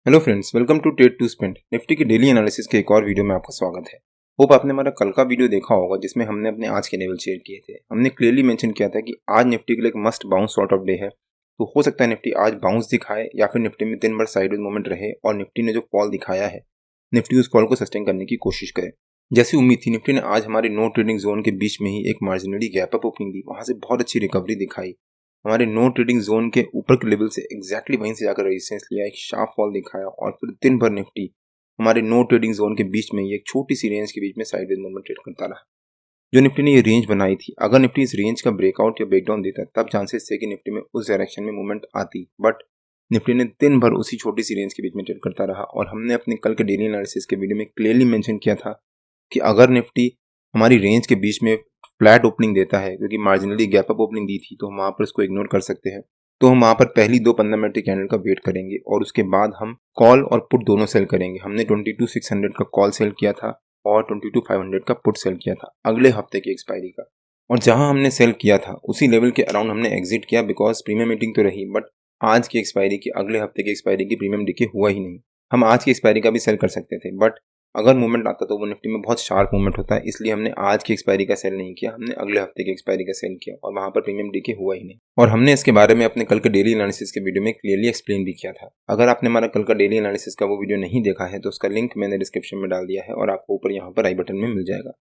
Hello friends, welcome to trade to spend. Nifty की daily analysis के एक और वीडियो में आपका स्वागत है। होप आपने हमारा कल का वीडियो देखा होगा जिसमें हमने अपने आज के लेवल शेयर किए थे। हमने क्लियरली मेंशन किया था कि आज निफ्टी के लिए एक must bounce sort of day है। तो हो सकता है निफ्टी आज बाउंस दिखाए या फिर निफ्टी में दिन भर साइडवेज मूवमेंट रहे और निफ्टी ने जो फॉल दिखाया है निफ्टी उस फॉल को सस्टेन करने की कोशिश करे। जैसी उम्मीद थी निफ्टी ने आज हमारे नो ट्रेडिंग जोन के बीच में ही एक मार्जिनली गैप अप ओपनिंग दी, वहां से बहुत अच्छी रिकवरी दिखाई। हमारे नो ट्रेडिंग जोन के ऊपर के लेवल से एग्जैक्टली वहीं से जाकर रेजिस्टेंस लिया, एक शार्प फॉल दिखाया और फिर दिन भर निफ्टी हमारे नो ट्रेडिंग जोन के बीच में ही एक छोटी सी रेंज के बीच में साइडवेज मूवमेंट ट्रेड करता रहा। जो निफ्टी ने ये रेंज बनाई थी, अगर निफ्टी इस रेंज का ब्रेकआउट या ब्रेकडाउन देता तब चांसेस थे कि निफ्टी में उस डायरेक्शन में मूवमेंट आती, बट निफ्टी ने दिन भर उसी छोटी सी रेंज के बीच में ट्रेड करता रहा। और हमने अपने कल के डेली एनालिसिस के वीडियो में क्लियरली मेंशन किया था कि अगर निफ्टी हमारी रेंज के बीच में फ्लैट ओपनिंग देता है, क्योंकि मार्जिनली गैप अप ओपनिंग दी थी तो हम वहां पर इसको इग्नोर कर सकते हैं। तो हम वहां पर पहली 2 15 मिनट के कैंडल का वेट करेंगे और उसके बाद हम कॉल और पुट दोनों सेल करेंगे। हमने 22,600 का कॉल सेल किया था और 22,500 का पुट सेल किया था अगले हफ्ते की एक्सपायरी का। और जहां हमने सेल किया था उसी लेवल के अराउंड हमने एग्जिट किया, बिकॉज प्रीमियम मीटिंग तो रही, बट आज की एक्सपायरी की, अगले हफ्ते की एक्सपायरी की प्रीमियम डिके हुआ ही नहीं। हम आज की एक्सपायरी का भी सेल कर सकते थे, बट अगर मूवमेंट आता तो वो निफ्टी में बहुत शार्प मूवमेंट होता है, इसलिए हमने आज की एक्सपायरी का सेल नहीं किया, हमने अगले हफ्ते की एक्सपायरी का सेल किया और वहां पर प्रीमियम डिके हुआ ही नहीं। और हमने इसके बारे में अपने कल के डेली एनालिसिस के वीडियो में क्लियरली एक्सप्लेन भी किया था। अगर आपने हमारा कल का डेली एनालिसिस का वो वीडियो नहीं देखा है तो उसका लिंक मैंने डिस्क्रिप्शन में डाल दिया है और आपको ऊपर यहाँ पर आई बटन में मिल जाएगा।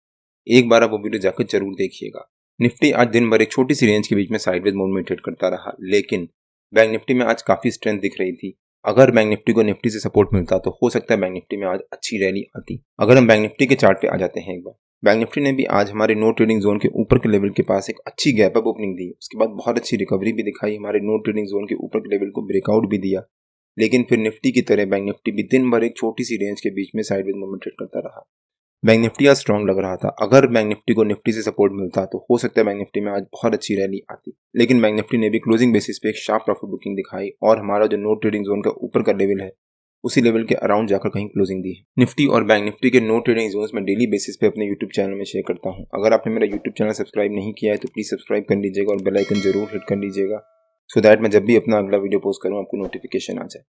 एक बार आप वो वीडियो जाकर जरूर देखिएगा। निफ्टी आज दिन भर एक छोटी सी रेंज के बीच में साइडवेज मूवमेंट ट्रेड करता रहा, लेकिन बैंक निफ्टी में आज काफी स्ट्रेंथ दिख रही थी। अगर बैंक निफ्टी को निफ्टी से सपोर्ट मिलता तो हो सकता है बैंक निफ्टी में आज अच्छी रैली आती। अगर हम बैंक निफ्टी के चार्ट पे आ जाते हैं एक बार, बैंक निफ्टी ने भी आज हमारे नो ट्रेडिंग जोन के ऊपर के लेवल के पास एक अच्छी गैप अप ओपनिंग दी, उसके बाद बहुत अच्छी रिकवरी भी दिखाई, हमारे नो ट्रेडिंग जोन के ऊपर के लेवल को ब्रेकआउट भी दिया। लेकिन फिर निफ्टी की तरह बैंक निफ्टी भी दिन भर एक छोटी सी रेंज के बीच में साइडवेज मूवमेंट ट्रेड करता रहा। बैंक निफ्टी आज स्ट्रॉन्ग लग रहा था। अगर बैंक निफ्टी को निफ्टी से सपोर्ट मिलता तो हो सकता है बैंक निफ्टी में आज बहुत अच्छी रैली आती, लेकिन बैंक निफ्टी ने भी क्लोजिंग बेसिस पे एक शार्प प्रॉफिट बुकिंग दिखाई और हमारा जो नो ट्रेडिंग जोन का ऊपर का लेवल है उसी लेवल के अराउंड जाकर कहीं क्लोजिंग दी है। निफ्टी और बैंक निफ्टी के नो ट्रेडिंग जोन्स में डेली बेसिस पे अपने यूट्यूब चैनल में शेयर करता हूँ। अगर आपने मेरा यूट्यूब चैनल सब्सक्राइब नहीं किया है तो प्लीज सब्सक्राइब कर लीजिएगा और बेल आइकन जरूर हिट कर लीजिएगा, सो दैट मैं जब भी अपना अगला वीडियो पोस्ट करूँ आपको नोटिफिकेशन आ जाए।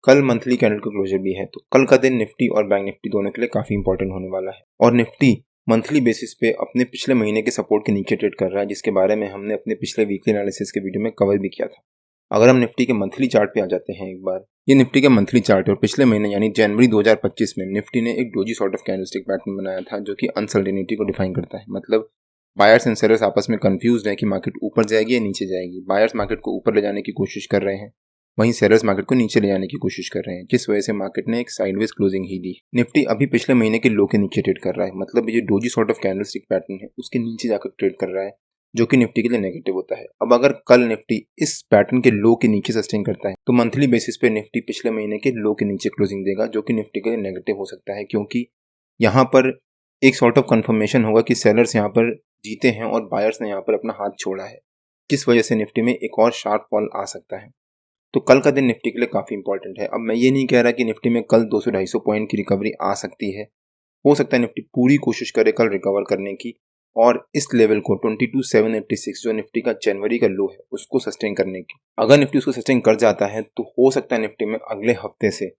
कल मंथली कैंडल का क्लोजर भी है, तो कल का दिन निफ्टी और बैंक निफ्टी दोनों के लिए काफी इंपॉर्टेंट होने वाला है। और निफ्टी मंथली बेसिस पे अपने पिछले महीने के सपोर्ट के नीचे ट्रेड कर रहा है, जिसके बारे में हमने अपने पिछले वीकली एनालिसिस के वीडियो में कवर भी किया था। अगर हम निफ्टी के मंथली चार्ट पे आ जाते हैं एक बार, ये निफ्टी का मंथली चार्ट है और पिछले महीने यानी जनवरी 2025 में निफ्टी ने एक doji sort of candlestick pattern बनाया था जो कि अनसर्टेनिटी को डिफाइन करता है। मतलब बायर्स एंड सेलर्स आपस में कंफ्यूज्ड है कि मार्केट ऊपर जाएगी या नीचे जाएगी। बायर्स मार्केट को ऊपर ले जाने की कोशिश कर रहे हैं, वहीं सेलर्स मार्केट को नीचे ले जाने की कोशिश कर रहे हैं, जिस वजह से मार्केट ने एक साइडवेज क्लोजिंग ही दी। निफ्टी अभी पिछले महीने के लो के नीचे ट्रेड कर रहा है, मतलब ये doji sort of candlestick pattern है उसके नीचे जाकर ट्रेड कर रहा है, जो कि निफ्टी के लिए नेगेटिव होता है। अब अगर कल निफ्टी इस पैटर्न के लो के नीचे सस्टेन करता है तो मंथली बेसिस पे निफ्टी पिछले महीने के लो के नीचे क्लोजिंग देगा, जो कि निफ्टी के लिए नेगेटिव हो सकता है, क्योंकि यहाँ पर एक सॉर्ट ऑफ कंफर्मेशन होगा कि सेलर्स यहाँ पर जीते हैं और बायर्स ने यहाँ पर अपना हाथ छोड़ा है, किस वजह से निफ्टी में एक और शार्प फॉल आ सकता है। तो कल का दिन निफ्टी के लिए काफी इंपॉर्टेंट है। अब मैं ये नहीं कह रहा कि निफ्टी में कल 200-250 पॉइंट की रिकवरी आ सकती है, हो सकता है निफ्टी पूरी कोशिश करे कल रिकवर करने की और इस लेवल को 22,786 जो निफ्टी का जनवरी का लो है उसको सस्टेन करने की। अगर निफ्टी उसको सस्टेन कर जाता है तो हो सकता है निफ्टी में अगले हफ्ते से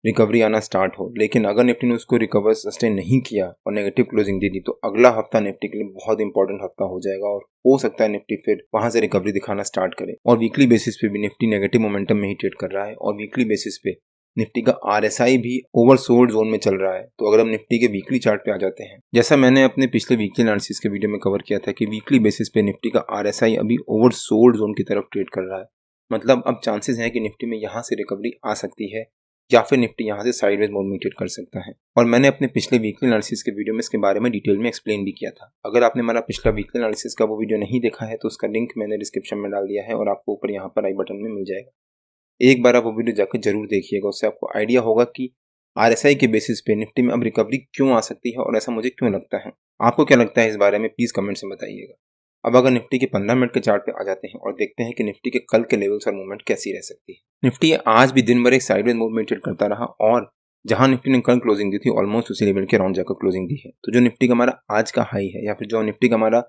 रिकवरी आना स्टार्ट हो, लेकिन अगर निफ्टी ने उसको रिकवर सस्टेन नहीं किया और नेगेटिव क्लोजिंग दे दी तो अगला हफ्ता निफ्टी के लिए बहुत इंपॉर्टेंट हफ्ता हो जाएगा और हो सकता है निफ्टी फिर वहां से रिकवरी दिखाना स्टार्ट करे। और वीकली बेसिस पे भी निफ्टी नेगेटिव मोमेंटम में ही ट्रेड कर रहा है और वीकली बेसिस पे निफ्टी का RSI भी ओवरसोल्ड जोन में चल रहा है। तो अगर हम निफ्टी के वीकली चार्ट पे आ जाते हैं, जैसा मैंने अपने पिछले वीकली एनालिसिस के वीडियो में कवर किया था कि वीकली बेसिस पे निफ्टी का RSI अभी ओवरसोल्ड जोन की तरफ ट्रेड कर रहा है, मतलब अब चांसेस हैं कि निफ्टी में यहाँ से रिकवरी आ सकती है या फिर निफ्टी यहाँ से साइडवेज मोड में ट्रेड कर सकता है। और मैंने अपने पिछले वीकली एनालिसिस के वीडियो में इसके बारे में डिटेल में एक्सप्लेन भी किया था। अगर आपने हमारा पिछला वीकली एनालिसिस का वो वीडियो नहीं देखा है तो उसका लिंक मैंने डिस्क्रिप्शन में डाल दिया है और आपको ऊपर यहाँ पर आई बटन में मिल जाएगा। एक बार आप वो वीडियो जाकर जरूर देखिएगा, उससे आपको आइडिया होगा कि RSI के बेसिस पे निफ्टी में अब रिकवरी क्यों आ सकती है और ऐसा मुझे क्यों लगता है। आपको क्या लगता है इस बारे में प्लीज कमेंट में बताइएगा। अब अगर निफ्टी के 15 मिनट के चार्ट पे आ जाते हैं और देखते हैं कि निफ्टी के कल के लेवल्स और मूवमेंट कैसी रह सकती है। निफ्टी आज भी दिन भर एक साइडवेज मूवमेंट ट्रेड करता रहा और जहां निफ्टी ने कल क्लोजिंग दी थी ऑलमोस्ट उसी लेवल के अराउंड जाकर क्लोजिंग दी है। तो जो निफ्टी का हमारा आज का हाई है या फिर जो निफ्टी का हमारा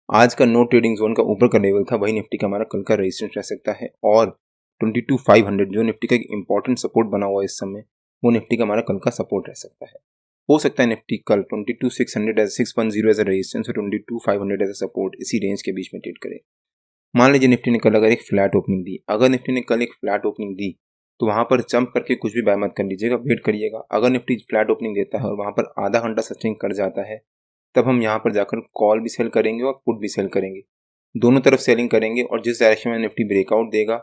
आज का नो ट्रेडिंग जोन का ऊपर का लेवल था वही निफ्टी का हमारा कल का रेजिस्टेंस रह सकता है और 22,500 जो निफ्टी का एक इंपॉर्टेंट सपोर्ट बना हुआ है इस समय, वो निफ्टी का हमारा कल का सपोर्ट रह सकता है। हो सकता है निफ्टी कल 22,600 एज 610 एज अ रेजिस्टेंस और 22,500 एज अ सपोर्ट इसी रेंज के बीच में ट्रेड करे। मान लीजिए निफ्टी ने कल अगर एक फ्लैट ओपनिंग दी, अगर निफ्टी ने कल एक फ्लैट ओपनिंग दी तो वहां पर जंप करके कुछ भी बाय मत कर लीजिएगा, वेट करिएगा। अगर निफ्टी फ्लैट ओपनिंग देता है और वहां पर आधा घंटा सस्टेन कर जाता है, तब हम यहाँ पर जाकर कॉल भी सेल करेंगे और पुट भी सेल करेंगे, दोनों तरफ सेलिंग करेंगे और जिस डायरेक्शन में निफ्टी ब्रेकआउट देगा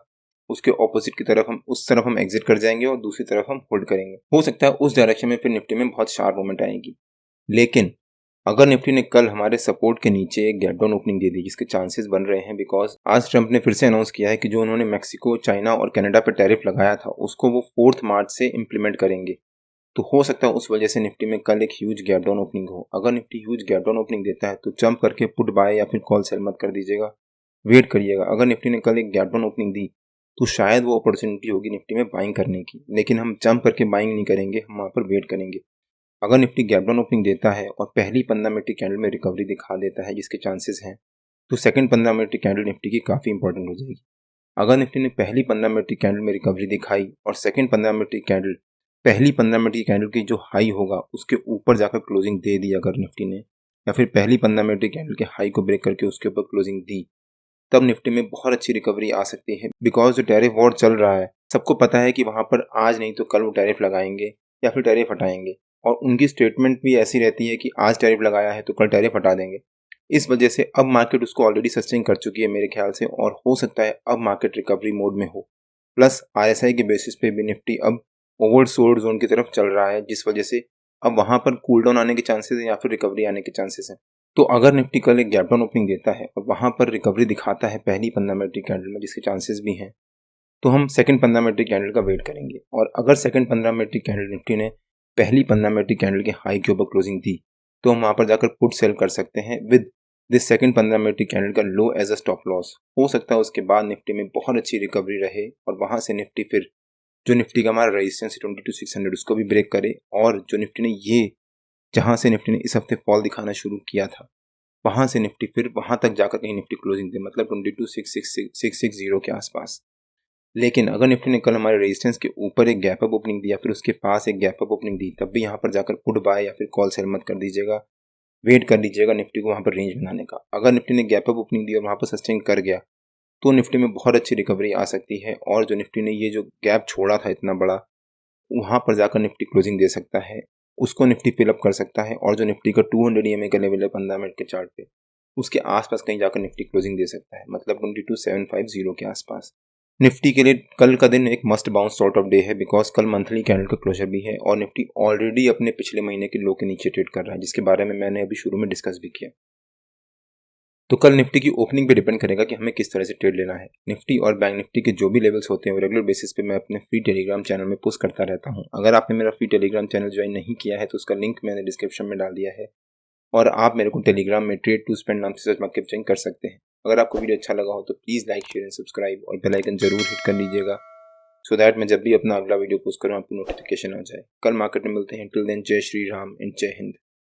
उसके ऑपोजिट की तरफ हम एग्जिट कर जाएंगे और दूसरी तरफ हम होल्ड करेंगे। हो सकता है उस डायरेक्शन में फिर निफ्टी में बहुत शार्प मूवमेंट आएगी। लेकिन अगर निफ्टी ने कल हमारे सपोर्ट के नीचे एक गैप डाउन ओपनिंग दे दी, जिसके चांसेस बन रहे हैं बिकॉज आज ट्रंप ने फिर से अनाउंस किया है कि जो उन्होंने मैक्सिको, चाइना और कनाडा पर टैरिफ लगाया था उसको वो 4 मार्च से इम्प्लीमेंट करेंगे। तो हो सकता है उस वजह से निफ्टी में कल एक ह्यूज गैप डाउन ओपनिंग हो। अगर Nifty huge gap down opening देता है तो जंप करके पुट बाय या फिर कॉल सेल मत कर दीजिएगा, वेट करिएगा। अगर निफ्टी ने कल एक गैप डाउन ओपनिंग दी तो शायद वो अपॉर्चुनिटी होगी निफ्टी में बाइंग करने की, लेकिन हम जंप करके बाइंग नहीं करेंगे, हम वहाँ पर वेट करेंगे। अगर निफ्टी गैप डाउन ओपनिंग देता है और पहली 15 मिनट की कैंडल में रिकवरी दिखा देता है, जिसके चांसेस हैं, तो सेकंड 15 मिनट की कैंडल निफ्टी की काफ़ी इंपॉर्टेंट हो जाएगी। अगर निफ्टी ने पहली 15 मिनट की कैंडल में रिकवरी दिखाई और सेकंड 15 मिनट की कैंडल पहली 15 मिनट की कैंडल की जो हाई होगा उसके ऊपर जाकर क्लोजिंग दे दी अगर निफ्टी ने, या फिर पहली 15 मिनट की कैंडल के हाई को ब्रेक करके उसके ऊपर क्लोजिंग दी, तब निफ्टी में बहुत अच्छी रिकवरी आ सकती है। बिकॉज जो टैरिफ वॉर चल रहा है, सबको पता है कि वहां पर आज नहीं तो कल वो टैरिफ लगाएंगे या फिर टैरिफ हटाएंगे, और उनकी स्टेटमेंट भी ऐसी रहती है कि आज टैरिफ लगाया है तो कल टैरिफ हटा देंगे। इस वजह से अब मार्केट उसको ऑलरेडी सस्टेन कर चुकी है मेरे ख्याल से, और हो सकता है अब मार्केट रिकवरी मोड में हो। प्लस RSI के बेसिस पे भी निफ्टी अब ओवरसोल्ड जोन की तरफ चल रहा है, जिस वजह से अब वहां पर कूल डाउन आने के चांसेस हैं या फिर रिकवरी आने के चांसेस हैं। तो अगर निफ्टी कल एक गैप डाउन ओपनिंग देता है और वहां पर रिकवरी दिखाता है पहली 15 मिनट की कैंडल में, जिसके चांसेस भी हैं, तो हम सेकंड 15 मिनट की कैंडल का वेट करेंगे। और अगर सेकंड 15 मिनट की कैंडल निफ्टी ने पहली 15 मिनट की कैंडल के हाई के ऊपर क्लोजिंग दी, तो हम वहां पर जाकर पुट सेल कर सकते हैं विद दिस सेकंड 15 मिनट की कैंडल का लो एज अ स्टॉप लॉस। हो सकता है उसके बाद निफ्टी में बहुत अच्छी रिकवरी रहे और वहां से निफ्टी फिर जो निफ्टी का हमारा रेजिस्टेंस 22,600 उसको भी ब्रेक करे, और जो निफ्टी ने ये जहां से निफ्टी ने इस हफ्ते फॉल दिखाना शुरू किया था वहां से निफ्टी फिर वहां तक जाकर कहीं निफ्टी क्लोजिंग दे, मतलब 22,660 के आसपास। लेकिन अगर निफ्टी ने कल हमारे रेजिस्टेंस के ऊपर एक गैप अप ओपनिंग दी या फिर उसके पास एक गैप अप ओपनिंग दी, तब भी यहाँ पर जाकर पुट बाय या फिर कॉल सेल मत कर दीजिएगा, वेट कर लीजिएगा निफ्टी को वहां पर रेंज बनाने का। अगर निफ्टी ने गैप अप ओपनिंग दी और वहां पर सस्टेन कर गया तो निफ्टी में बहुत अच्छी रिकवरी आ सकती है, और जो निफ्टी ने ये जो गैप छोड़ा था इतना बड़ा, वहां पर जाकर निफ्टी क्लोजिंग दे सकता है, उसको निफ्टी फिलअप कर सकता है, और जो निफ्टी का 200 EMA का लेवल है 15 मिनट के चार्ट पे, उसके आसपास कहीं जाकर निफ्टी क्लोजिंग दे सकता है, मतलब 22,750 के आसपास। निफ्टी के लिए कल का दिन एक must bounce sort of day है, बिकॉज कल मंथली कैंडल का क्लोजर भी है और निफ्टी ऑलरेडी अपने पिछले महीने के लो के नीचे ट्रेड कर रहा है, जिसके बारे में मैंने अभी शुरू में डिस्कस भी किया। तो कल निफ्टी की ओपनिंग पे डिपेंड करेगा कि हमें किस तरह से ट्रेड लेना है। निफ्टी और बैंक निफ्टी के जो भी लेवल्स होते हैं वो रेगुलर बेसिस पे मैं अपने फ्री टेलीग्राम चैनल में पोस्ट करता रहता हूं। अगर आपने मेरा फ्री टेलीग्राम चैनल ज्वाइन नहीं किया है तो उसका लिंक मैंने डिस्क्रिप्शन में डाल दिया है, और आप मेरे को टेलीग्राम में ट्रेड टू स्पेंड नाम से सर्च मार के ज्वाइन कर सकते हैं। अगर आपको वीडियो अच्छा लगा हो तो please like, share and subscribe और बेल आइकन जरूर हिट कर लीजिएगा, सो दैट मैं जब भी अपना अगला वीडियो पोस्ट करूँ आपको नोटिफिकेशन आ जाए। कल मार्केट में मिलते हैं, टिल देन जय श्री राम एंड जय हिंद।